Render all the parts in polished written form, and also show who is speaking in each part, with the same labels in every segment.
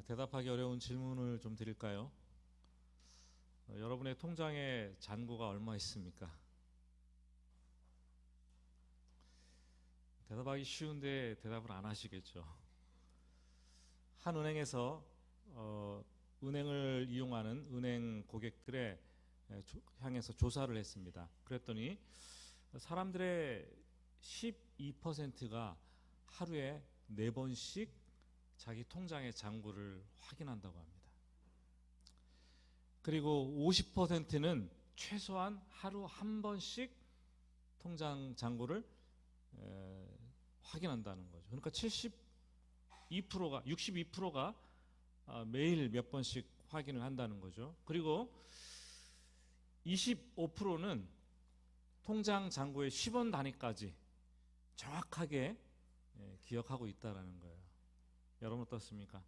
Speaker 1: 대답하기 어려운 질문을 좀 드릴까요? 여러분의 통장에 잔고가 얼마 있습니까? 대답하기 쉬운데 대답을 안 하시겠죠. 한 은행에서 은행을 이용하는 은행 고객들의 향해서 조사를 했습니다. 그랬더니 사람들의 12%가 하루에 4번씩 자기 통장의 잔고를 확인한다고 합니다. 그리고 50%는 최소한 하루 한 번씩 통장 잔고를 확인한다는 거죠. 그러니까 62%가 매일 몇 번씩 확인을 한다는 거죠. 그리고 25%는 통장 잔고의 10원 단위까지 정확하게 기억하고 있다는 거예요. 여러분 어떻습니까?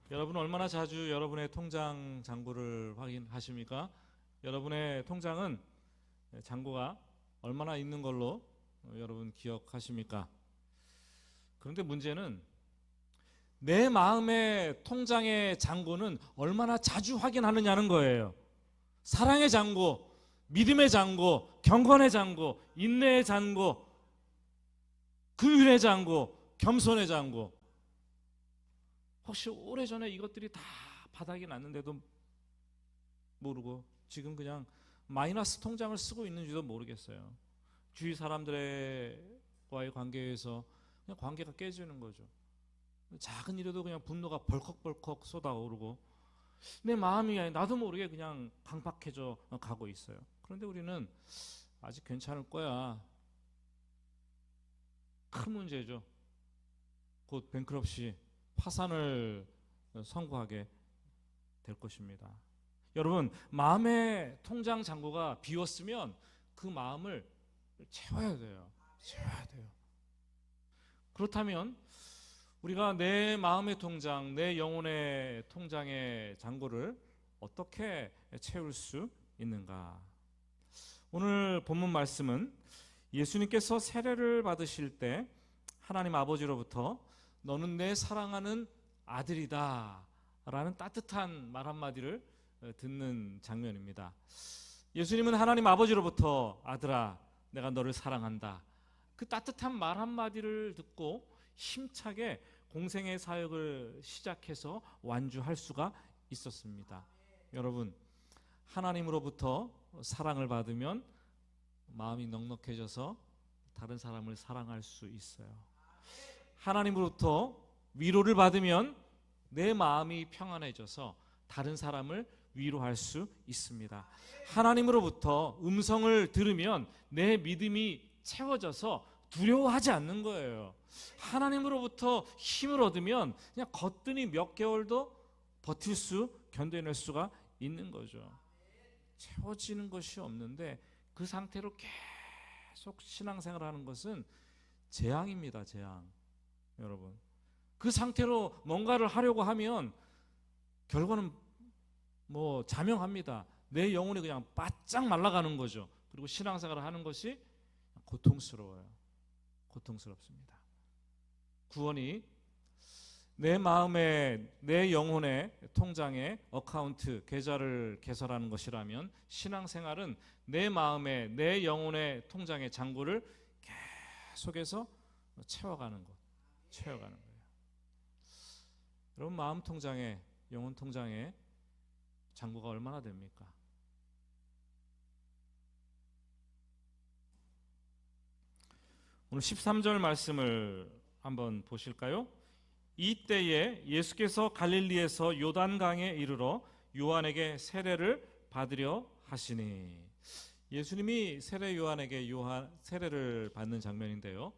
Speaker 1: 여러분은 얼마나 자주 여러분의 통장 잔고를 확인하십니까? 여러분의 통장은 잔고가 얼마나 있는 걸로 여러분 기억하십니까? 그런데 문제는 내 마음의 통장의 잔고는 얼마나 자주 확인하느냐는 거예요. 사랑의 잔고, 믿음의 잔고, 경건의 잔고, 인내의 잔고, 긍휼의 잔고, 겸손의 잔고. 혹시 오래전에 이것들이 다 바닥이 났는데도 모르고 지금 그냥 마이너스 통장을 쓰고 있는지도 모르겠어요. 주위 사람들과의 관계에서 그냥 관계가 깨지는 거죠. 작은 일에도 그냥 분노가 벌컥벌컥 쏟아오르고 내 마음이 나도 모르게 그냥 강팍해져 가고 있어요. 그런데 우리는 아직 괜찮을 거야. 큰 문제죠. 곧 뱅크럽시, 파산을 선고하게 될 것입니다. 여러분, 마음의 통장 잔고가 비었으면 그 마음을 채워야 돼요. 채워야 돼요. 그렇다면 우리가 내 마음의 통장, 내 영혼의 통장의 잔고를 어떻게 채울 수 있는가? 오늘 본문 말씀은 예수님께서 세례를 받으실 때 하나님 아버지로부터 너는 내 사랑하는 아들이다 라는 따뜻한 말 한마디를 듣는 장면입니다. 예수님은 하나님 아버지로부터 아들아 내가 너를 사랑한다, 그 따뜻한 말 한마디를 듣고 힘차게 공생의 사역을 시작해서 완주할 수가 있었습니다. 여러분, 하나님으로부터 사랑을 받으면 마음이 넉넉해져서 다른 사람을 사랑할 수 있어요. 하나님으로부터 위로를 받으면 내 마음이 평안해져서 다른 사람을 위로할 수 있습니다. 하나님으로부터 음성을 들으면 내 믿음이 채워져서 두려워하지 않는 거예요. 하나님으로부터 힘을 얻으면 그냥 거뜬히 몇 개월도 버틸 수, 견뎌낼 수가 있는 거죠. 채워지는 것이 없는데 그 상태로 계속 신앙생활하는 것은 재앙입니다. 재앙. 여러분, 그 상태로 뭔가를 하려고 하면 결과는 뭐 자명합니다. 내 영혼이 그냥 바짝 말라가는 거죠. 그리고 신앙생활을 하는 것이 고통스러워요. 고통스럽습니다. 구원이 내 마음에, 내 영혼의 통장에 어카운트, 계좌를 개설하는 것이라면 신앙생활은 내 마음에, 내 영혼의 통장의 잔고를 계속해서 채워가는 것, 채워가는 거예요. 여러분, 마음 통장에, 영혼 통장에 잔고가 얼마나 됩니까? 오늘 13절 말씀을 한번 보실까요? 이때에 예수께서 갈릴리에서 요단강에 이르러 요한에게 세례를 받으려 하시니. 예수님이 세례 요한에게 세례를 받는 장면인데요,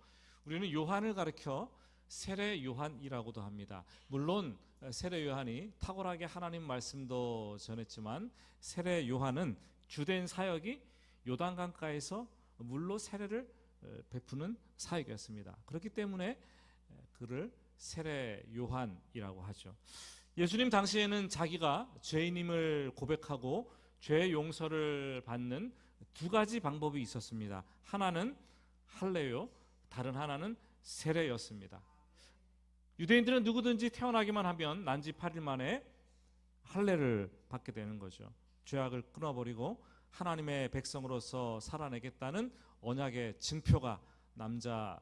Speaker 1: 우리는 요한을 가리켜 세례 요한이라고도 합니다. 물론 세례 요한이 탁월하게 하나님 말씀도 전했지만 세례 요한은 주된 사역이 요단강가에서 물로 세례를 베푸는 사역이었습니다. 그렇기 때문에 그를 세례 요한이라고 하죠. 예수님 당시에는 자기가 죄인임을 고백하고 죄 용서를 받는 두 가지 방법이 있었습니다. 하나는 할례요, 다른 하나는 세례였습니다. 유대인들은 누구든지 태어나기만 하면 난지 8일 만에 할례를 받게 되는 거죠. 죄악을 끊어버리고 하나님의 백성으로서 살아내겠다는 언약의 증표가 남자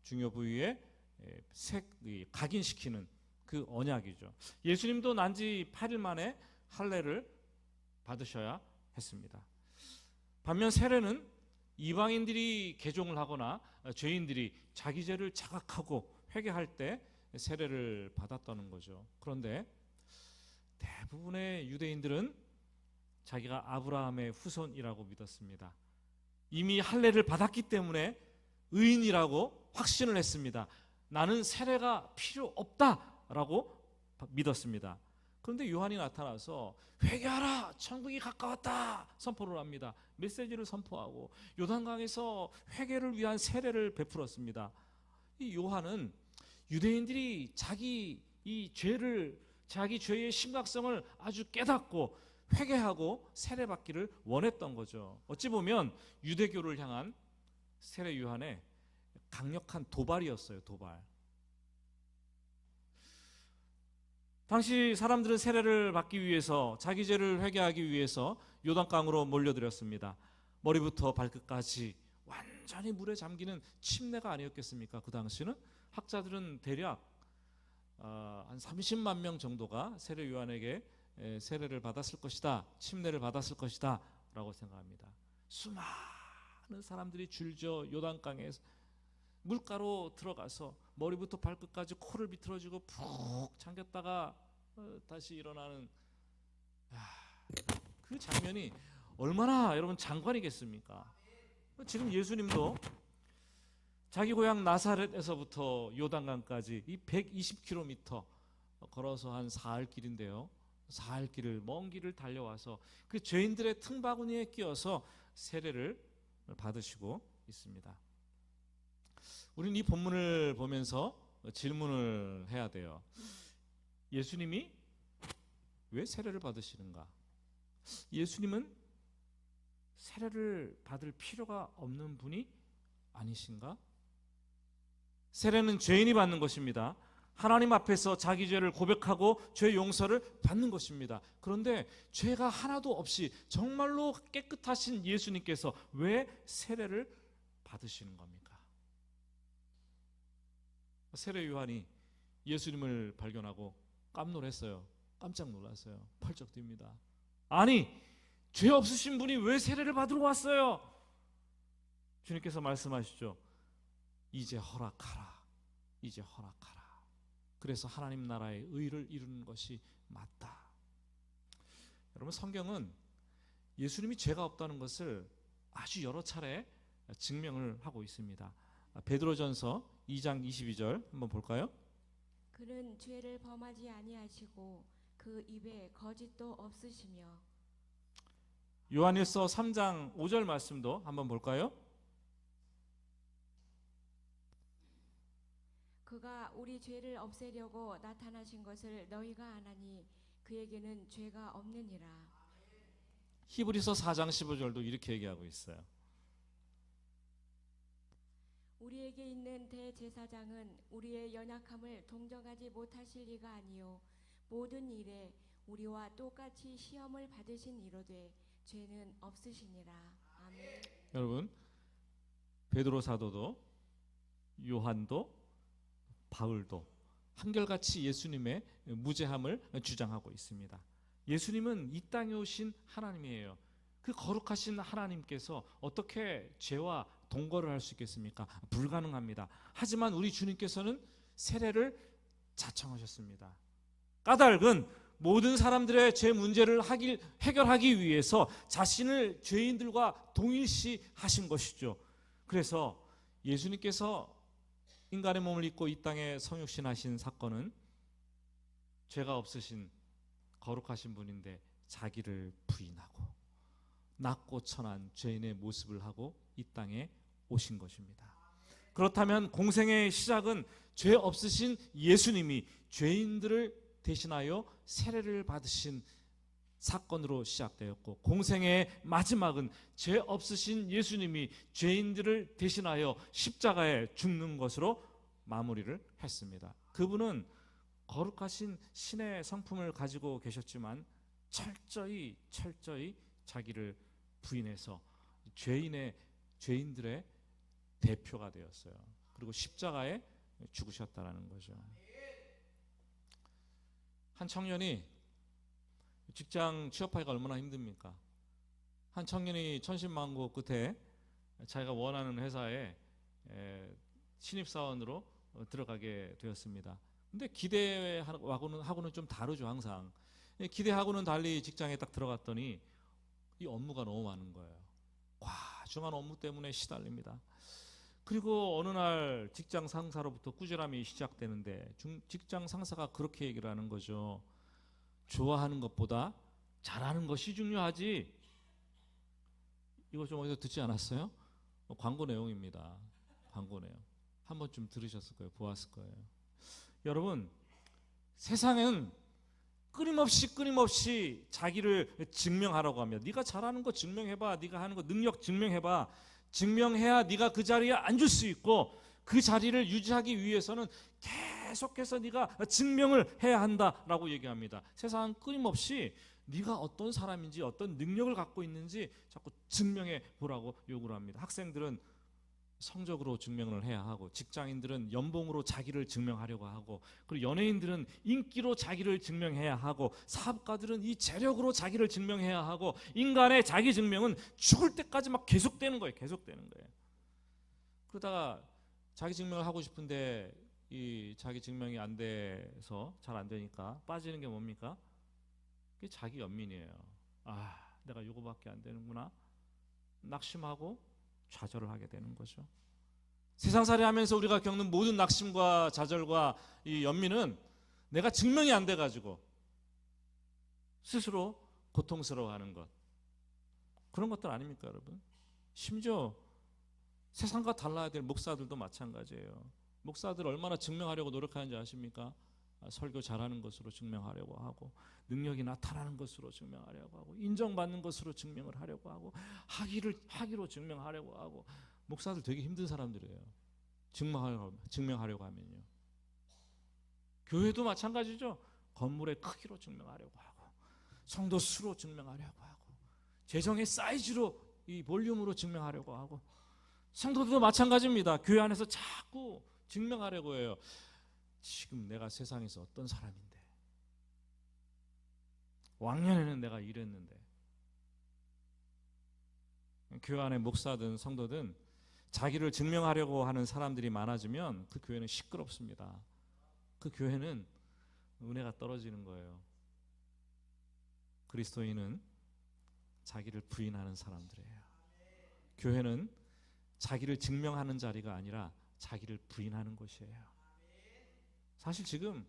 Speaker 1: 중요 부위에 각인시키는 그 언약이죠. 예수님도 난지 8일 만에 할례를 받으셔야 했습니다. 반면 세례는 이방인들이 개종을 하거나 죄인들이 자기 죄를 자각하고 회개할 때 세례를 받았다는 거죠. 그런데 대부분의 유대인들은 자기가 아브라함의 후손이라고 믿었습니다. 이미 할례를 받았기 때문에 의인이라고 확신을 했습니다. 나는 세례가 필요 없다라고 믿었습니다. 그런데 요한이 나타나서 회개하라, 천국이 가까웠다 선포를 합니다. 메시지를 선포하고 요단강에서 회개를 위한 세례를 베풀었습니다. 이 요한은 유대인들이 자기 죄의 심각성을 아주 깨닫고 회개하고 세례받기를 원했던 거죠. 어찌 보면 유대교를 향한 세례 요한의 강력한 도발이었어요. 도발. 당시 사람들은 세례를 받기 위해서 자기 죄를 회개하기 위해서 요단강으로 몰려들었습니다. 머리부터 발끝까지 완전히 물에 잠기는 침례가 아니었겠습니까? 그 당시는 학자들은 대략 한 30만 명 정도가 세례 요한에게 세례를 받았을 것이다, 침례를 받았을 것이다 라고 생각합니다. 수많은 사람들이 줄져 요단강에 물가로 들어가서 머리부터 발끝까지 코를 비틀어주고 푹 잠겼다가 다시 일어나는 그 장면이 얼마나 여러분 장관이겠습니까? 지금 예수님도 자기 고향 나사렛에서부터 요단강까지 이 120km 걸어서 한 사흘 길인데요. 사흘 길을 먼 길을 달려와서 그 죄인들의 틈바구니에 끼어서 세례를 받으시고 있습니다. 우리는 이 본문을 보면서 질문을 해야 돼요. 예수님이 왜 세례를 받으시는가? 예수님은 세례를 받을 필요가 없는 분이 아니신가? 세례는 죄인이 받는 것입니다. 하나님 앞에서 자기 죄를 고백하고 죄 용서를 받는 것입니다. 그런데 죄가 하나도 없이 정말로 깨끗하신 예수님께서 왜 세례를 받으시는 겁니까? 세례 요한이 예수님을 발견하고 깜놀했어요. 깜짝 놀랐어요. 펄쩍 뜁니다. 아니, 죄 없으신 분이 왜 세례를 받으러 왔어요? 주님께서 말씀하시죠. 이제 허락하라. 이제 허락하라. 그래서 하나님 나라의 의를 이루는 것이 맞다. 여러분, 성경은 예수님이 죄가 없다는 것을 아주 여러 차례 증명을 하고 있습니다. 베드로전서 2장 22절 한번 볼까요?
Speaker 2: 그는 죄를 범하지 아니하시고 그 입에 거짓도 없으시며.
Speaker 1: 요한일서 3장 5절 말씀도 한번 볼까요?
Speaker 2: 그가 우리 죄를 없애려고 나타나신 것을 너희가 아나니 그에게는 죄가 없느니라.
Speaker 1: 히브리서 4장 15절도 이렇게 얘기하고 있어요.
Speaker 2: 우리에게 있는 대제사장은 우리의 연약함을 동정하지 못하실 리가 아니요 모든 일에 우리와 똑같이 시험을 받으신 이로되 죄는 없으시니라. 아멘.
Speaker 1: 여러분, 베드로 사도도 요한도 바울도 한결같이 예수님의 무죄함을 주장하고 있습니다. 예수님은 이 땅에 오신 하나님이에요. 그 거룩하신 하나님께서 어떻게 죄와 동거를 할 수 있겠습니까? 불가능합니다. 하지만 우리 주님께서는 세례를 자청하셨습니다. 까닭은 모든 사람들의 죄 문제를 해결하기 위해서 자신을 죄인들과 동일시 하신 것이죠. 그래서 예수님께서 인간의 몸을 입고 이 땅에 성육신하신 사건은 죄가 없으신 거룩하신 분인데 자기를 부인하고 낮고 천한 죄인의 모습을 하고 이 땅에 오신 것입니다. 그렇다면 공생의 시작은 죄 없으신 예수님이 죄인들을 대신하여 세례를 받으신 사건으로 시작되었고, 공생의 마지막은 죄 없으신 예수님이 죄인들을 대신하여 십자가에 죽는 것으로 마무리를 했습니다. 그분은 거룩하신 신의 성품을 가지고 계셨지만 철저히 자기를 부인해서 죄인들의 대표가 되었어요. 그리고 십자가에 죽으셨다라는 거죠. 한 청년이 직장 취업하기가 얼마나 힘듭니까? 한 청년이 천신만고 끝에 자기가 원하는 회사에 신입사원으로 들어가게 되었습니다. 근데 기대하고는 좀 다르죠. 항상 기대하고는 달리 직장에 딱 들어갔더니 이 업무가 너무 많은 거예요. 과중한 업무 때문에 시달립니다. 그리고 어느 날 직장 상사로부터 꾸지람이 시작되는데 직장 상사가 그렇게 얘기를 하는 거죠. 좋아하는 것보다 잘하는 것이 중요하지. 이거 좀 어디서 듣지 않았어요? 광고 내용입니다. 광고 내용. 한 번쯤 들으셨을 거예요. 보았을 거예요. 여러분, 세상은 끊임없이 자기를 증명하라고 합니다. 네가 잘하는 거 증명해봐. 네가 하는 거 능력 증명해봐. 증명해야 네가 그 자리에 앉을 수 있고, 그 자리를 유지하기 위해서는 계속해서 네가 증명을 해야 한다라고 얘기합니다. 세상은 끊임없이 네가 어떤 사람인지 어떤 능력을 갖고 있는지 자꾸 증명해 보라고 요구를 합니다. 학생들은 성적으로 증명을 해야 하고, 직장인들은 연봉으로 자기를 증명하려고 하고, 그리고 연예인들은 인기로 자기를 증명해야 하고, 사업가들은 이 재력으로 자기를 증명해야 하고, 인간의 자기 증명은 죽을 때까지 막 계속되는 거예요. 그러다가 자기 증명을 하고 싶은데 이 자기 증명이 안 돼서 잘 안 되니까 빠지는 게 뭡니까? 그게 자기 연민이에요. 내가 이거밖에 안 되는구나. 낙심하고 좌절을 하게 되는 거죠. 세상살이 하면서 우리가 겪는 모든 낙심과 좌절과 이 연민은 내가 증명이 안 돼가지고 스스로 고통스러워하는 것, 그런 것들 아닙니까, 여러분? 심지어 세상과 달라야 될 목사들도 마찬가지예요. 목사들 얼마나 증명하려고 노력하는지 아십니까? 설교 잘하는 것으로 증명하려고 하고, 능력이 나타나는 것으로 증명하려고 하고, 인정받는 것으로 증명을 하려고 하고, 하기로 증명하려고 하고. 목사들 되게 힘든 사람들이에요. 증명하려고 하면요. 교회도 마찬가지죠. 건물의 크기로 증명하려고 하고, 성도 수로 증명하려고 하고, 재정의 사이즈로, 이 볼륨으로 증명하려고 하고, 성도들도 마찬가지입니다. 교회 안에서 자꾸 증명하려고 해요. 지금 내가 세상에서 어떤 사람인데, 왕년에는 내가 이랬는데. 교회 안에 목사든 성도든 자기를 증명하려고 하는 사람들이 많아지면 그 교회는 시끄럽습니다. 그 교회는 은혜가 떨어지는 거예요. 그리스도인은 자기를 부인하는 사람들이에요. 교회는 자기를 증명하는 자리가 아니라 자기를 부인하는 곳이에요. 사실 지금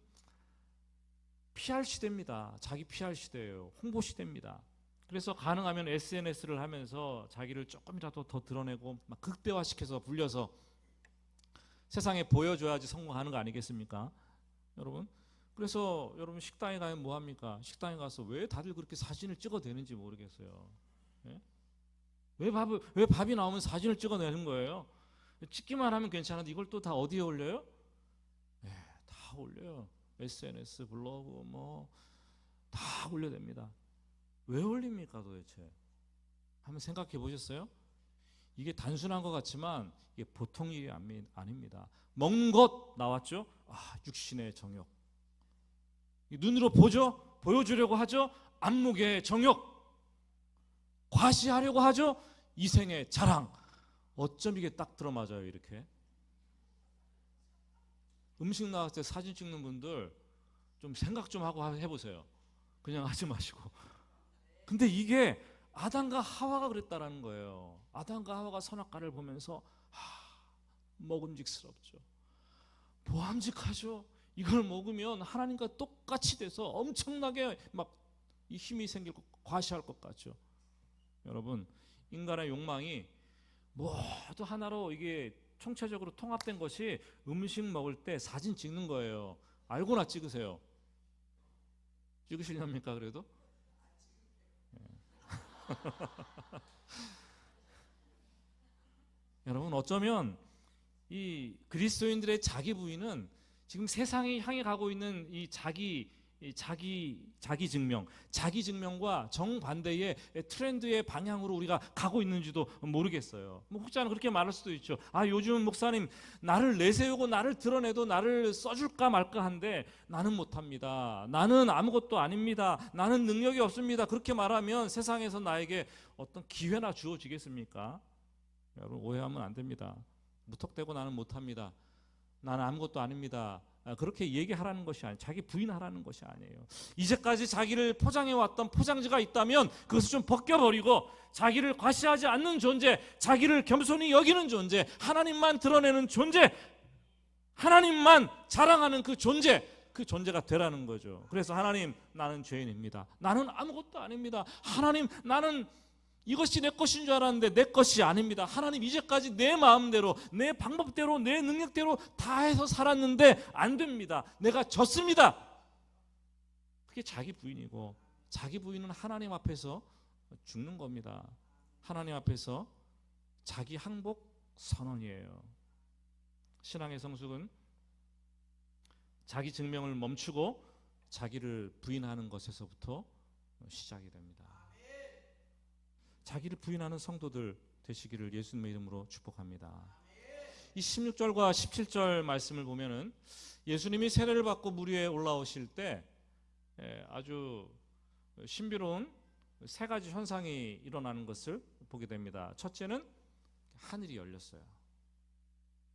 Speaker 1: PR 시대입니다. 자기 PR 시대예요. 홍보 시대입니다. 그래서 가능하면 SNS를 하면서 자기를 조금이라도 더 드러내고 막 극대화시켜서 불려서 세상에 보여줘야지 성공하는 거 아니겠습니까? 여러분, 그래서 여러분 식당에 가면 뭐 합니까? 식당에 가서 왜 다들 그렇게 사진을 찍어대는지 모르겠어요. 예? 왜 밥이 나오면 사진을 찍어내는 거예요? 찍기만 하면 괜찮은데 이걸 또 다 어디에 올려요? 다 올려요. SNS, 블로그 뭐 다 올려댑니다. 왜 올립니까 도대체? 한번 생각해 보셨어요? 이게 단순한 것 같지만 이게 보통 일이 아닙니다. 먼 것 나왔죠? 육신의 정욕. 눈으로 보죠? 보여주려고 하죠? 안목의 정욕. 과시하려고 하죠? 이생의 자랑. 어쩜 이게 딱 들어맞아요, 이렇게? 음식 나왔을 때 사진 찍는 분들 좀 생각 좀 하고 해보세요. 그냥 하지 마시고. 근데 이게 아담과 하와가 그랬다라는 거예요. 아담과 하와가 선악과를 보면서 먹음직스럽죠. 보암직하죠. 이걸 먹으면 하나님과 똑같이 돼서 엄청나게 막 이 힘이 생길 것, 과시할 것 같죠. 여러분, 인간의 욕망이 모두 하나로 이게 총체적으로 통합된 것이 음식 먹을 때 사진 찍는 거예요. 알고나 찍으세요. 찍으시렵니까 그래도? 여러분, 어쩌면 이 그리스도인들의 자기 부인은 지금 세상이 향해 가고 있는 이 자기 증명과 정반대의 트렌드의 방향으로 우리가 가고 있는지도 모르겠어요. 뭐 혹자는 그렇게 말할 수도 있죠. 요즘 목사님 나를 내세우고 나를 드러내도 나를 써줄까 말까 한데 나는 못합니다. 나는 아무것도 아닙니다. 나는 능력이 없습니다. 그렇게 말하면 세상에서 나에게 어떤 기회나 주어지겠습니까? 여러분 오해하면 안 됩니다. 무턱대고 나는 못합니다. 나는 아무것도 아닙니다. 그렇게 얘기하라는 것이 아니에요. 자기 부인하라는 것이 아니에요. 이제까지 자기를 포장해왔던 포장지가 있다면 그것을 좀 벗겨버리고 자기를 과시하지 않는 존재, 자기를 겸손히 여기는 존재, 하나님만 드러내는 존재, 하나님만 자랑하는 그 존재가 되라는 거죠. 그래서 하나님, 나는 죄인입니다. 나는 아무것도 아닙니다. 하나님, 나는 이것이 내 것인 줄 알았는데 내 것이 아닙니다. 하나님, 이제까지 내 마음대로, 내 방법대로, 내 능력대로 다 해서 살았는데 안 됩니다. 내가 졌습니다. 그게 자기 부인이고, 자기 부인은 하나님 앞에서 죽는 겁니다. 하나님 앞에서 자기 항복 선언이에요. 신앙의 성숙은 자기 증명을 멈추고 자기를 부인하는 것에서부터 시작이 됩니다. 자기를 부인하는 성도들 되시기를 예수님의 이름으로 축복합니다. 이 16절과 17절 말씀을 보면은 예수님이 세례를 받고 물 위에 올라오실 때 아주 신비로운 세 가지 현상이 일어나는 것을 보게 됩니다. 첫째는 하늘이 열렸어요.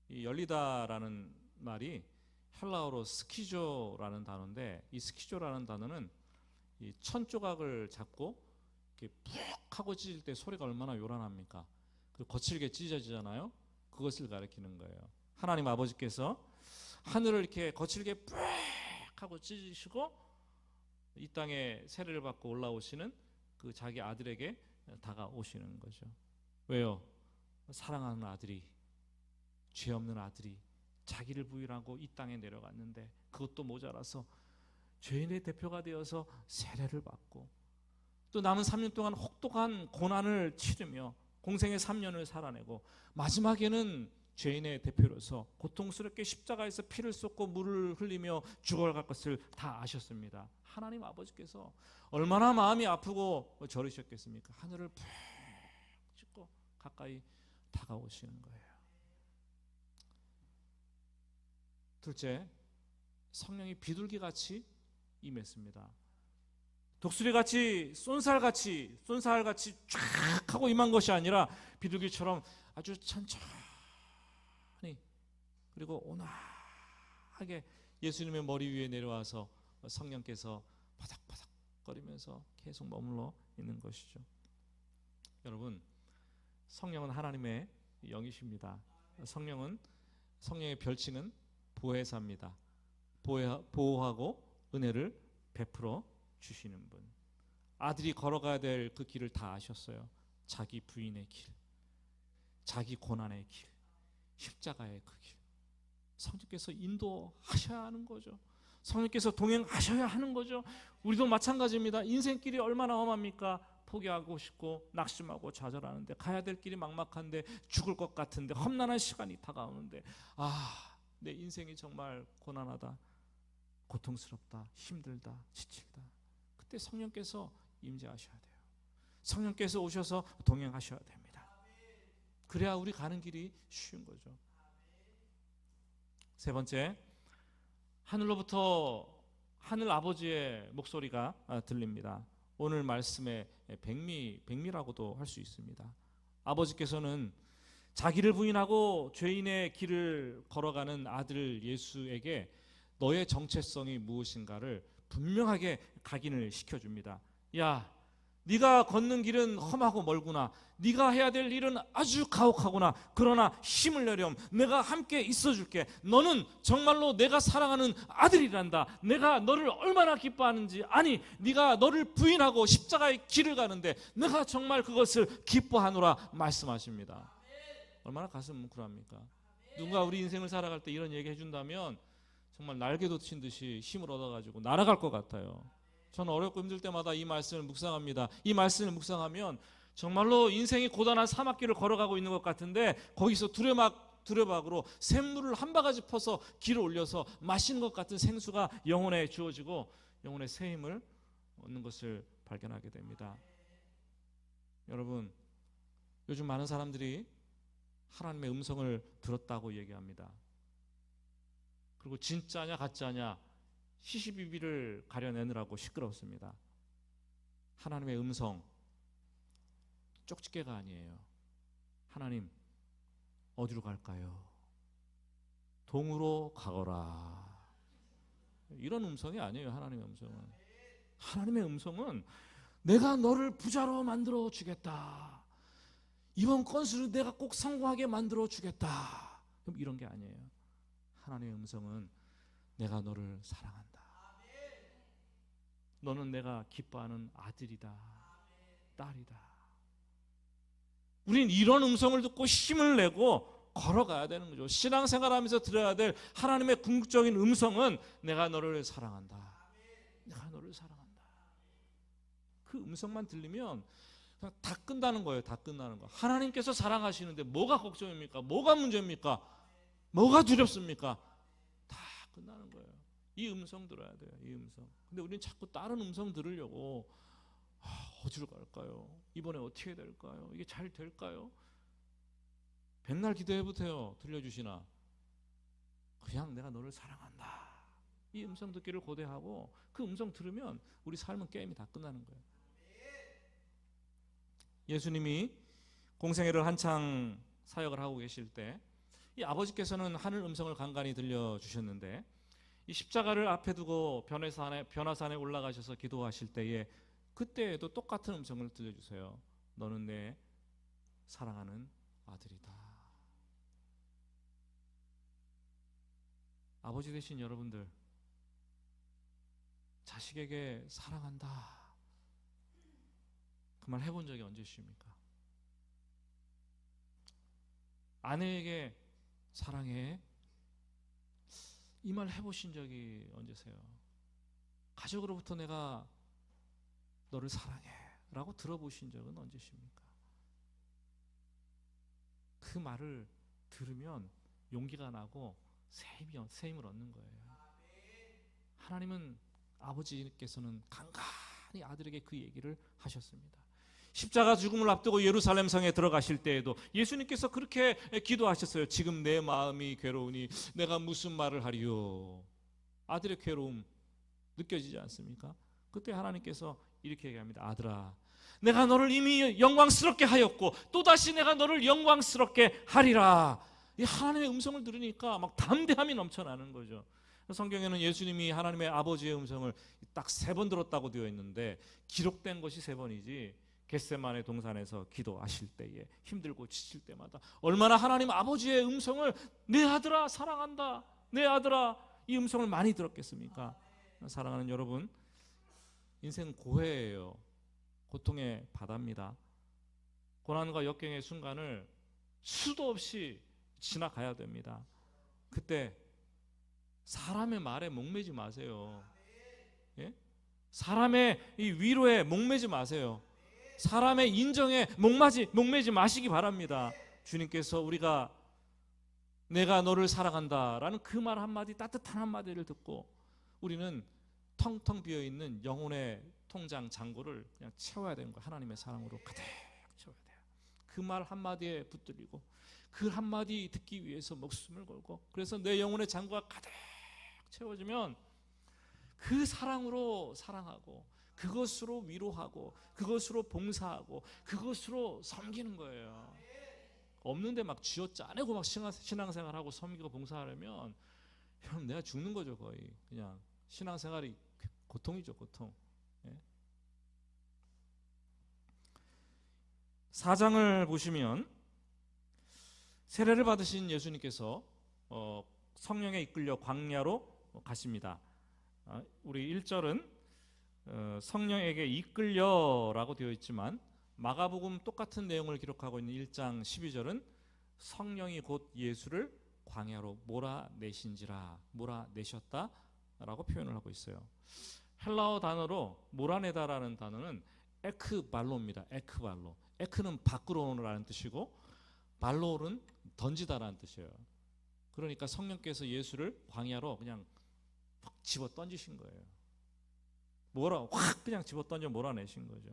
Speaker 1: 이 열리다라는 말이 헬라어로 스키조라는 단어인데, 이 스키조라는 단어는 이 천 조각을 잡고 이렇게 푹 하고 찢을 때 소리가 얼마나 요란합니까? 거칠게 찢어지잖아요. 그것을 가리키는 거예요. 하나님 아버지께서 하늘을 이렇게 거칠게 푹 하고 찢으시고 이 땅에 세례를 받고 올라오시는 그 자기 아들에게 다가오시는 거죠. 왜요? 사랑하는 아들이, 죄 없는 아들이 자기를 부인하고 이 땅에 내려갔는데 그것도 모자라서 죄인의 대표가 되어서 세례를 받고 또 남은 3년 동안 혹독한 고난을 치르며 공생의 3년을 살아내고 마지막에는 죄인의 대표로서 고통스럽게 십자가에서 피를 쏟고 물을 흘리며 죽어갈 것을 다 아셨습니다. 하나님 아버지께서 얼마나 마음이 아프고 저리셨겠습니까? 하늘을 푹 찢고 가까이 다가오시는 거예요. 둘째, 성령이 비둘기같이 임했습니다. 독수리같이 쏜살같이 쫙 하고 임한 것이 아니라 비둘기처럼 아주 천천히 그리고 온화하게 예수님의 머리 위에 내려와서 성령께서 바닥바닥거리면서 계속 머물러 있는 것이죠. 여러분, 성령은 하나님의 영이십니다. 성령의 별칭은 보혜사입니다. 보호하고 은혜를 베풀어 주시는 분. 아들이 걸어가야 될 그 길을 다 아셨어요. 자기 부인의 길, 자기 고난의 길, 십자가의 그 길. 성령께서 인도하셔야 하는 거죠. 성령께서 동행하셔야 하는 거죠. 우리도 마찬가지입니다. 인생길이 얼마나 험합니까? 포기하고 싶고 낙심하고 좌절하는데, 가야 될 길이 막막한데, 죽을 것 같은데, 험난한 시간이 다가오는데, 내 인생이 정말 고난하다, 고통스럽다, 힘들다, 지칠다. 그때 성령께서 임재하셔야 돼요. 성령께서 오셔서 동행하셔야 됩니다. 그래야 우리 가는 길이 쉬운 거죠. 세 번째, 하늘로부터 하늘 아버지의 목소리가 들립니다. 오늘 말씀의 백미라고도 할 수 있습니다. 아버지께서는 자기를 부인하고 죄인의 길을 걸어가는 아들 예수에게 너의 정체성이 무엇인가를 분명하게 각인을 시켜줍니다. 야, 네가 걷는 길은 험하고 멀구나. 네가 해야 될 일은 아주 가혹하구나. 그러나 힘을 내렴. 내가 함께 있어줄게. 너는 정말로 내가 사랑하는 아들이란다. 내가 너를 얼마나 기뻐하는지. 아니, 네가 너를 부인하고 십자가의 길을 가는데 내가 정말 그것을 기뻐하노라 말씀하십니다. 얼마나 가슴 뭉클합니까? 누군가 우리 인생을 살아갈 때 이런 얘기 해준다면 정말 날개도 친 듯이 힘을 얻어가지고 날아갈 것 같아요. 저는 어렵고 힘들 때마다 이 말씀을 묵상합니다. 이 말씀을 묵상하면 정말로 인생이 고단한 사막길을 걸어가고 있는 것 같은데 거기서 두려막 두레박으로 샘물을 한 바가지 퍼서 길을 올려서 마시는 것 같은 생수가 영혼에 주어지고 영혼의 새 힘을 얻는 것을 발견하게 됩니다. 여러분, 요즘 많은 사람들이 하나님의 음성을 들었다고 얘기합니다. 그리고 진짜냐 가짜냐 시시비비를 가려내느라고 시끄럽습니다. 하나님의 음성 쪽집게가 아니에요. 하나님 어디로 갈까요? 동으로 가거라. 이런 음성이 아니에요. 하나님의 음성은. 하나님의 음성은 내가 너를 부자로 만들어 주겠다. 이번 건수를 내가 꼭 성공하게 만들어 주겠다. 이런 게 아니에요. 하나님의 음성은 내가 너를 사랑한다. 너는 내가 기뻐하는 아들이다. 딸이다. 우린 이런 음성을 듣고 힘을 내고 걸어가야 되는 거죠. 신앙생활하면서 들어야 될 하나님의 궁극적인 음성은 내가 너를 사랑한다. 내가 너를 사랑한다. 그 음성만 들리면 그냥 다 끝나는 거예요. 다 끝나는 거. 하나님께서 사랑하시는데 뭐가 걱정입니까? 뭐가 문제입니까? 뭐가 두렵습니까? 다 끝나는 거예요. 이 음성 들어야 돼요. 이 음성. 근데 우리는 자꾸 다른 음성 들으려고 어디로 갈까요? 이번에 어떻게 될까요? 이게 잘 될까요? 백날 기도해보세요. 들려주시나? 그냥 내가 너를 사랑한다. 이 음성 듣기를 고대하고 그 음성 들으면 우리 삶은 게임이 다 끝나는 거예요. 예수님이 공생애를 한창 사역을 하고 계실 때 이 아버지께서는 하늘 음성을 간간히 들려주셨는데 이 십자가를 앞에 두고 변화산에 올라가셔서 기도하실 때에 그때에도 똑같은 음성을 들려주세요. 너는 내 사랑하는 아들이다. 아버지 되신 여러분들, 자식에게 사랑한다 그 말 해본 적이 언제십니까? 아내에게 사랑해 이 말 해보신 적이 언제세요? 가족으로부터 내가 너를 사랑해 라고 들어보신 적은 언제십니까? 그 말을 들으면 용기가 나고 새 힘을 얻는 거예요. 하나님은 아버지께서는 간간히 아들에게 그 얘기를 하셨습니다. 십자가 죽음을 앞두고 예루살렘 성에 들어가실 때에도 예수님께서 그렇게 기도하셨어요. 지금 내 마음이 괴로우니 내가 무슨 말을 하리요. 아들의 괴로움 느껴지지 않습니까? 그때 하나님께서 이렇게 얘기합니다. 아들아, 내가 너를 이미 영광스럽게 하였고 또다시 내가 너를 영광스럽게 하리라. 이 하나님의 음성을 들으니까 막 담대함이 넘쳐나는 거죠. 성경에는 예수님이 하나님의 아버지의 음성을 딱 3번 들었다고 되어 있는데 기록된 것이 3번이지 겟세마네 동산에서 기도하실 때에 힘들고 지칠 때마다 얼마나 하나님 아버지의 음성을 내 아들아 사랑한다, 내 아들아 이 음성을 많이 들었겠습니까? 사랑하는 여러분, 인생 고해예요. 고통의 바다입니다. 고난과 역경의 순간을 수도 없이 지나가야 됩니다. 그때 사람의 말에 목매지 마세요. 예? 사람의 이 위로에 목매지 마세요. 사람의 인정에 목매지 마시기 바랍니다. 주님께서 우리가 내가 너를 사랑한다라는 그 말 한마디, 따뜻한 한마디를 듣고 우리는 텅텅 비어있는 영혼의 통장 잔고를 그냥 채워야 되는 거예요. 하나님의 사랑으로 가득 채워야 돼요. 그 말 한마디에 붙들리고 그 한마디 듣기 위해서 목숨을 걸고, 그래서 내 영혼의 잔고가 가득 채워지면 그 사랑으로 사랑하고 그것으로 위로하고 그것으로 봉사하고 그것으로 섬기는 거예요. 없는데 막 쥐어짜내고 막 신앙생활하고 섬기고 봉사하려면 형 내가 죽는 거죠. 거의 그냥 신앙생활이 고통이죠. 고통. 예? 4장을 보시면 세례를 받으신 예수님께서 성령에 이끌려 광야로 가십니다. 우리 1절은 성령에게 이끌려라고 되어 있지만 마가복음 똑같은 내용을 기록하고 있는 1장 12절은 성령이 곧 예수를 광야로 몰아내신지라, 몰아내셨다라고 표현을 하고 있어요. 헬라어 단어로 몰아내다라는 단어는 에크발로입니다. 에크발로. 에크는 밖으로라는 뜻이고 발로는 던지다라는 뜻이에요. 그러니까 성령께서 예수를 광야로 그냥 확 집어 던지신 거예요. 확 그냥 집어 던져 몰아내신 거죠.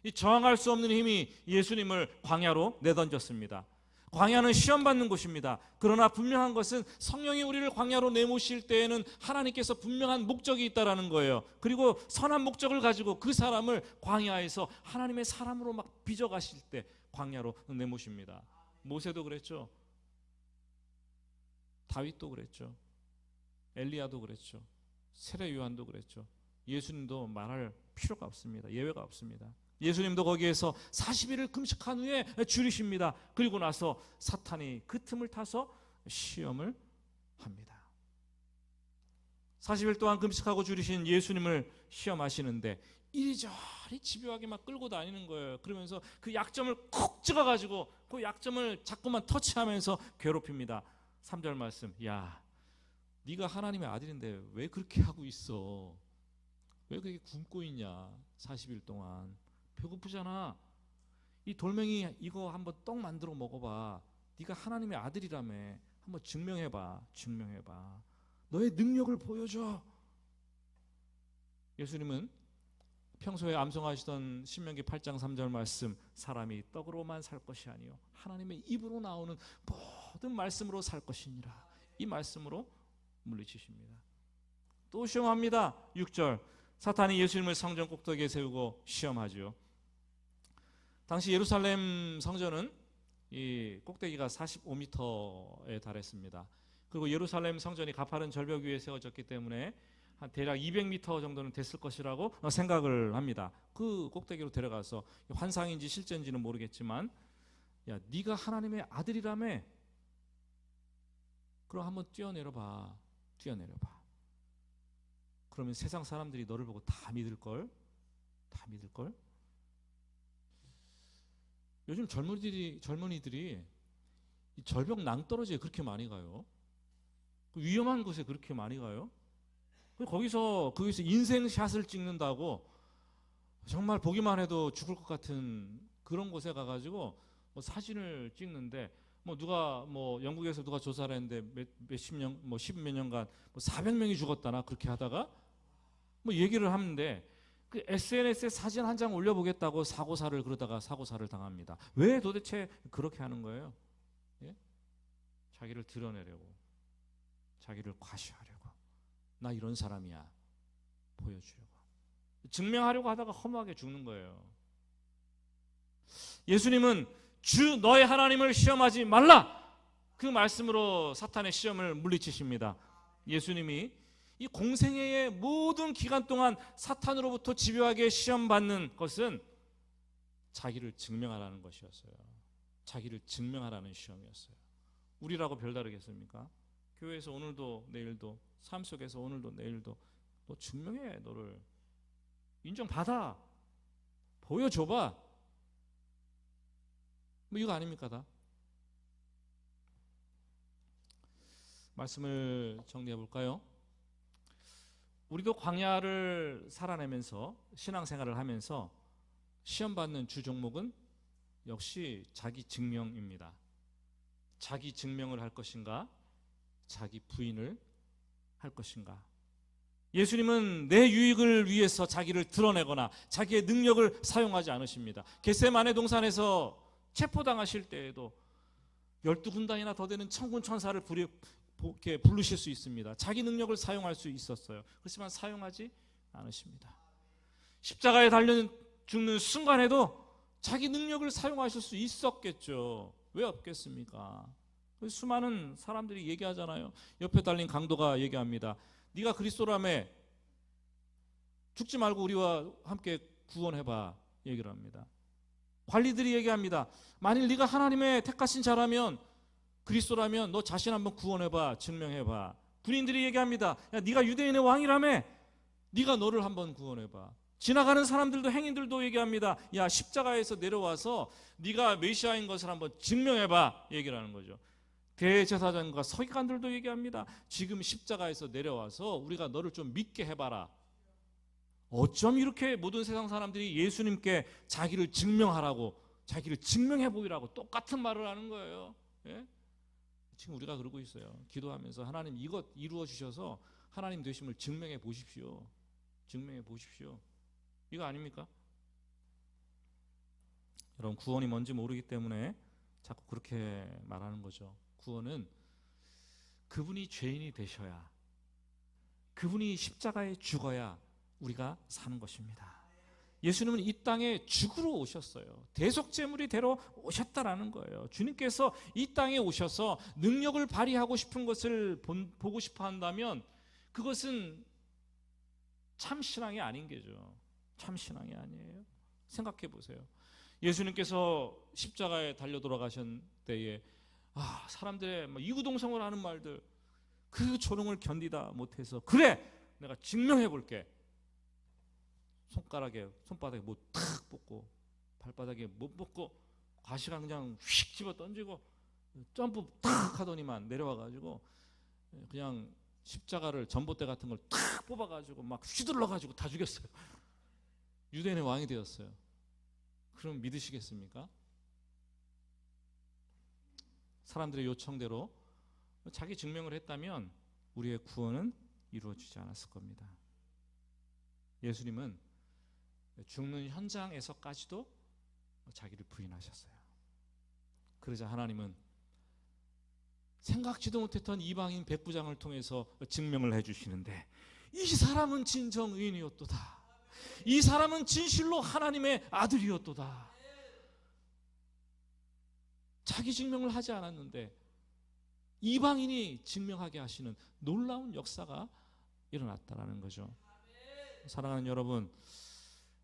Speaker 1: 이 저항할 수 없는 힘이 예수님을 광야로 내던졌습니다. 광야는 시험받는 곳입니다. 그러나 분명한 것은 성령이 우리를 광야로 내모실 때에는 하나님께서 분명한 목적이 있다라는 거예요. 그리고 선한 목적을 가지고 그 사람을 광야에서 하나님의 사람으로 막 빚어가실 때 광야로 내모십니다. 모세도 그랬죠. 다윗도 그랬죠. 엘리야도 그랬죠. 세례 요한도 그랬죠. 예수님도 말할 필요가 없습니다. 예외가 없습니다. 예수님도 거기에서 40일을 금식한 후에 줄이십니다. 그리고 나서 사탄이 그 틈을 타서 시험을 합니다. 40일 동안 금식하고 줄이신 예수님을 시험하시는데 이리저리 집요하게 막 끌고 다니는 거예요. 그러면서 그 약점을 콕 찍어가지고 그 약점을 자꾸만 터치하면서 괴롭힙니다. 3절 말씀, 야, 네가 하나님의 아들인데 왜 그렇게 하고 있어? 왜 그렇게 굶고 있냐? 40일 동안 배고프잖아. 이 돌멩이 이거 한번 떡 만들어 먹어봐. 네가 하나님의 아들이라며. 한번 증명해봐. 너의 능력을 보여줘. 예수님은 평소에 암송하시던 신명기 8장 3절 말씀, 사람이 떡으로만 살 것이 아니요 하나님의 입으로 나오는 모든 말씀으로 살 것이니라. 이 말씀으로 물리치십니다. 또 시험합니다. 6절, 사탄이 예수님을 성전 꼭대기에 세우고 시험하죠. 당시 예루살렘 성전은 이 꼭대기가 45m에 달했습니다. 그리고 예루살렘 성전이 가파른 절벽 위에 세워졌기 때문에 한 대략 200m 정도는 됐을 것이라고 생각을 합니다. 그 꼭대기로 데려가서 환상인지 실제인지는 모르겠지만, 야, 네가 하나님의 아들이라며. 그럼 한번 뛰어내려봐. 그러면 세상 사람들이 너를 보고 다 믿을걸? 요즘 젊은이들이 이 절벽 낭떠러지에 그렇게 많이 가요. 그 위험한 곳에 그렇게 많이 가요. 거기서 인생샷을 찍는다고 정말 보기만 해도 죽을 것 같은 그런 곳에 가가지고 사진을 찍는데, 누가 영국에서 누가 조사를 했는데 몇십 년, 10몇 년간 400명이 죽었다나 그렇게 하다가 얘기를 하는데, 그 SNS에 사진 한 장 올려보겠다고 그러다가 사고사를 당합니다. 왜 도대체 그렇게 하는 거예요? 예? 자기를 드러내려고, 자기를 과시하려고, 나 이런 사람이야 보여주려고, 증명하려고 하다가 허무하게 죽는 거예요. 예수님은 주 너의 하나님을 시험하지 말라, 그 말씀으로 사탄의 시험을 물리치십니다. 예수님이 이 공생애의 모든 기간 동안 사탄으로부터 집요하게 시험받는 것은 자기를 증명하라는 것이었어요. 자기를 증명하라는 시험이었어요. 우리라고 별다르겠습니까? 교회에서 오늘도 내일도, 삶 속에서 오늘도 내일도 너 증명해. 너를 인정받아. 보여줘봐. 이거 아닙니까 다? 말씀을 정리해 볼까요? 우리도 광야를 살아내면서 신앙생활을 하면서 시험받는 주 종목은 역시 자기 증명입니다. 자기 증명을 할 것인가, 자기 부인을 할 것인가. 예수님은 내 유익을 위해서 자기를 드러내거나 자기의 능력을 사용하지 않으십니다. 겟세마네 동산에서 체포당하실 때에도 12군단이나 더 되는 천군 천사를 부르실 수 있습니다. 자기 능력을 사용할 수 있었어요. 그렇지만 사용하지 않으십니다. 십자가에 달려 죽는 순간에도 자기 능력을 사용하실 수 있었겠죠. 왜 없겠습니까? 수많은 사람들이 얘기하잖아요. 옆에 달린 강도가 얘기합니다. 네가 그리스도라며 죽지 말고 우리와 함께 구원해봐 얘기를 합니다. 관리들이 얘기합니다. 만일 네가 하나님의 택하신 자라면, 그리스도라면 너 자신 한번 구원해봐, 증명해봐. 군인들이 얘기합니다. 야, 네가 유대인의 왕이라며, 네가 너를 한번 구원해봐. 지나가는 사람들도, 행인들도 얘기합니다. 야, 십자가에서 내려와서 네가 메시아인 것을 한번 증명해봐 얘기를 하는 거죠. 대제사장과 서기관들도 얘기합니다. 지금 십자가에서 내려와서 우리가 너를 좀 믿게 해봐라. 어쩜 이렇게 모든 세상 사람들이 예수님께 자기를 증명하라고, 자기를 증명해 보이라고 똑같은 말을 하는 거예요. 예? 지금 우리가 그러고 있어요. 기도하면서 하나님 이것 이루어 주셔서 하나님 되심을 증명해 보십시오. 증명해 보십시오. 이거 아닙니까? 여러분, 구원이 뭔지 모르기 때문에 자꾸 그렇게 말하는 거죠. 구원은 그분이 죄인이 되셔야, 그분이 십자가에 죽어야 우리가 사는 것입니다. 예수님은 이 땅에 죽으러 오셨어요. 대속제물이 되러 오셨다라는 거예요. 주님께서 이 땅에 오셔서 능력을 발휘하고 싶은 것을 보고 싶어 한다면 그것은 참 신앙이 아닌 게죠. 참 신앙이 아니에요. 생각해 보세요. 예수님께서 십자가에 달려 돌아가신 때에 사람들의 이구동성을 하는 말들, 그 조롱을 견디다 못해서 그래, 내가 증명해 볼게. 손바닥에 뭐 탁 뽑고 발바닥에 못 뽑고 가시가 그냥 휙 집어 던지고 점프 탁 하더니만 내려와가지고 그냥 십자가를 전봇대 같은 걸 탁 뽑아가지고 막 휘둘러가지고 다 죽였어요. 유대인의 왕이 되었어요. 그럼 믿으시겠습니까? 사람들의 요청대로 자기 증명을 했다면 우리의 구원은 이루어지지 않았을 겁니다. 예수님은 죽는 현장에서까지도 자기를 부인하셨어요. 그러자 하나님은 생각지도 못했던 이방인 백부장을 통해서 증명을 해주시는데, 이 사람은 진정 의인이었도다. 이 사람은 진실로 하나님의 아들이었도다. 자기 증명을 하지 않았는데 이방인이 증명하게 하시는 놀라운 역사가 일어났다라는 거죠. 사랑하는 여러분,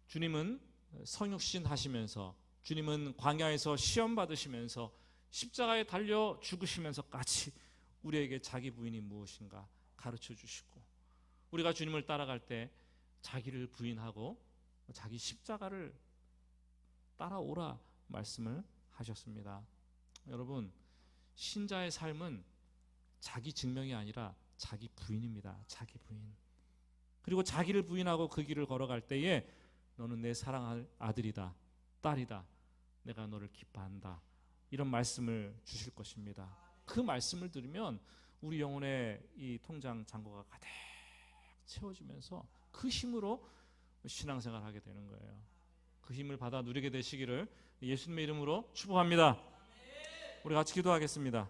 Speaker 1: 주님은 성육신 하시면서, 주님은 광야에서 시험 받으시면서, 십자가에 달려 죽으시면서까지 우리에게 자기 부인이 무엇인가 가르쳐 주시고, 우리가 주님을 따라갈 때 자기를 부인하고 자기 십자가를 따라오라 말씀을 하셨습니다. 여러분, 신자의 삶은 자기 증명이 아니라 자기 부인입니다. 자기 부인. 그리고 자기를 부인하고 그 길을 걸어갈 때에 너는 내 사랑할 아들이다, 딸이다, 내가 너를 기뻐한다, 이런 말씀을 주실 것입니다. 그 말씀을 들으면 우리 영혼의 이 통장 잔고가 가득 채워지면서 그 힘으로 신앙생활을 하게 되는 거예요. 그 힘을 받아 누리게 되시기를 예수님의 이름으로 축복합니다. 우리 같이 기도하겠습니다.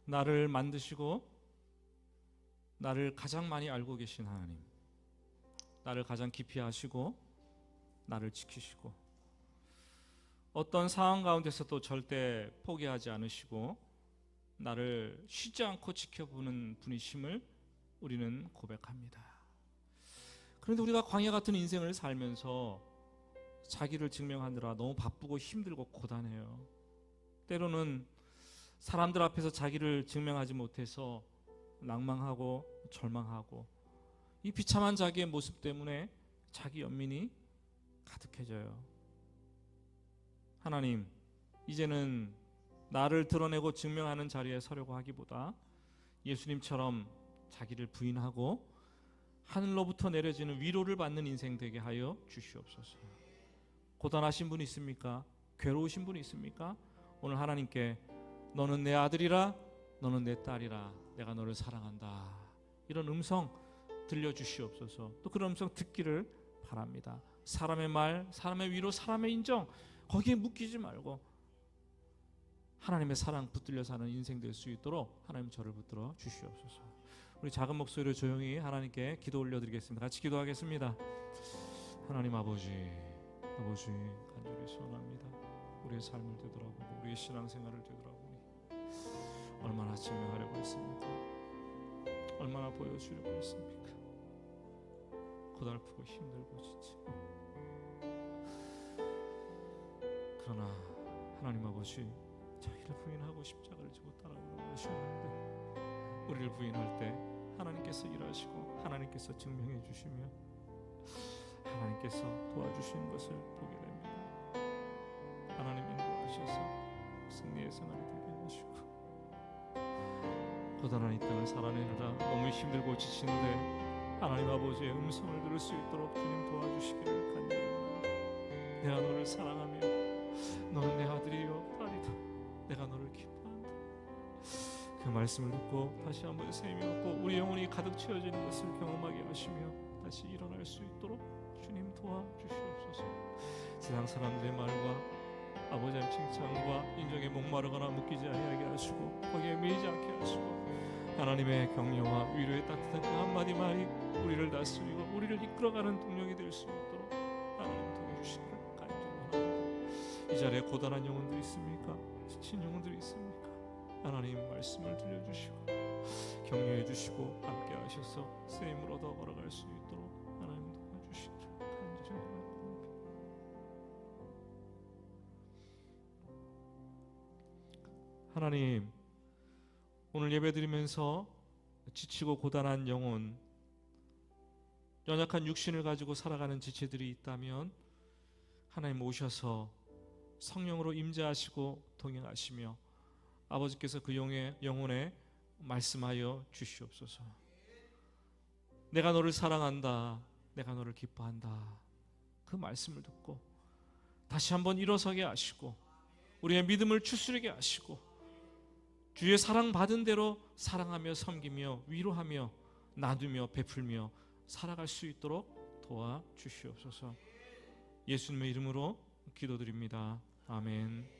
Speaker 1: 나를 만드시고 나를 가장 많이 알고 계신 하나님, 나를 가장 깊이 아시고 나를 지키시고 어떤 상황 가운데서도 절대 포기하지 않으시고 나를 쉬지 않고 지켜보는 분이심을 우리는 고백합니다. 그런데 우리가 광야 같은 인생을 살면서 자기를 증명하느라 너무 바쁘고 힘들고 고단해요. 때로는 사람들 앞에서 자기를 증명하지 못해서 낭망하고 절망하고, 이 비참한 자기의 모습 때문에 자기 연민이 가득해져요. 하나님, 이제는 나를 드러내고 증명하는 자리에 서려고 하기보다 예수님처럼 자기를 부인하고 하늘로부터 내려지는 위로를 받는 인생 되게 하여 주시옵소서. 고단하신 분 있습니까? 괴로우신 분 있습니까? 오늘 하나님께 너는 내 아들이라, 너는 내 딸이라, 내가 너를 사랑한다, 이런 음성 들려주시옵소서. 또 그런 음성 듣기를 바랍니다. 사람의 말, 사람의 위로, 사람의 인정, 거기에 묶이지 말고 하나님의 사랑 붙들려 사는 인생 될 수 있도록 하나님 저를 붙들어 주시옵소서. 우리 작은 목소리로 조용히 하나님께 기도 올려드리겠습니다. 같이 기도하겠습니다. 하나님 아버지 간절히 소원합니다. 우리의 삶을 되돌아보고 우리의 신앙생활을 되돌아보니 얼마나 증명하려고 했습니까? 얼마나 보여주려고 했습니까? 고달프고 힘들고 지치고. 그러나 하나님 아버지, 자기를 부인하고 십자가를 지고 따라오라고 하셨는데 우리를 부인할 때 하나님께서 일하시고 하나님께서 증명해 주시며 하나님께서 도와주시는 것을 보게 됩니다. 하나님 인도하셔서 승리의 생활이 되게 하시고, 고단한 이 땅을 살아내느라 너무 힘들고 지치는데 하나님 아버지의 음성을 들을 수 있도록 주님 도와주시기를 간절히 원합니다. 내가 너를 사랑하며 너는 내 아들이요 딸이다. 내가 너를 기뻐한다. 그 말씀을 듣고 다시 한번 셈이 없고 우리 영혼이 가득 채워지는 것을 경험하게 하시며 다시 일어날 수 있도록 주님 도와주시옵소서. 세상 사람들의 말과 아버지 하나님 칭찬과 인정에 목마르거나 묶이지 아니하게 하시고 거기에 매이지 않게 하시고 하나님의 격려와 위로의 따뜻한 그 한마디 말이 우리를 다스리고 우리를 이끌어가는 동력이 될 수 있도록 하나님 도와주시기를 간절히 원합니다. 이 자리에 고단한 영혼들이 있습니까? 지친 영혼들이 있습니까? 하나님 말씀을 들려주시고 격려해 주시고 함께 하셔서 쓰임을 얻어 걸어갈 수 있도록 하나님 도와주시기를 간절히 원합니다. 하나님, 오늘 예배드리면서 지치고 고단한 영혼, 연약한 육신을 가지고 살아가는 지체들이 있다면 하나님 오셔서 성령으로 임재하시고 동행하시며 아버지께서 그 영혼에 말씀하여 주시옵소서. 내가 너를 사랑한다, 내가 너를 기뻐한다. 그 말씀을 듣고 다시 한번 일어서게 하시고 우리의 믿음을 추스르게 하시고 주의 사랑받은 대로 사랑하며 섬기며 위로하며 나누며 베풀며 살아갈 수 있도록 도와주시옵소서. 예수님의 이름으로 기도드립니다. 아멘.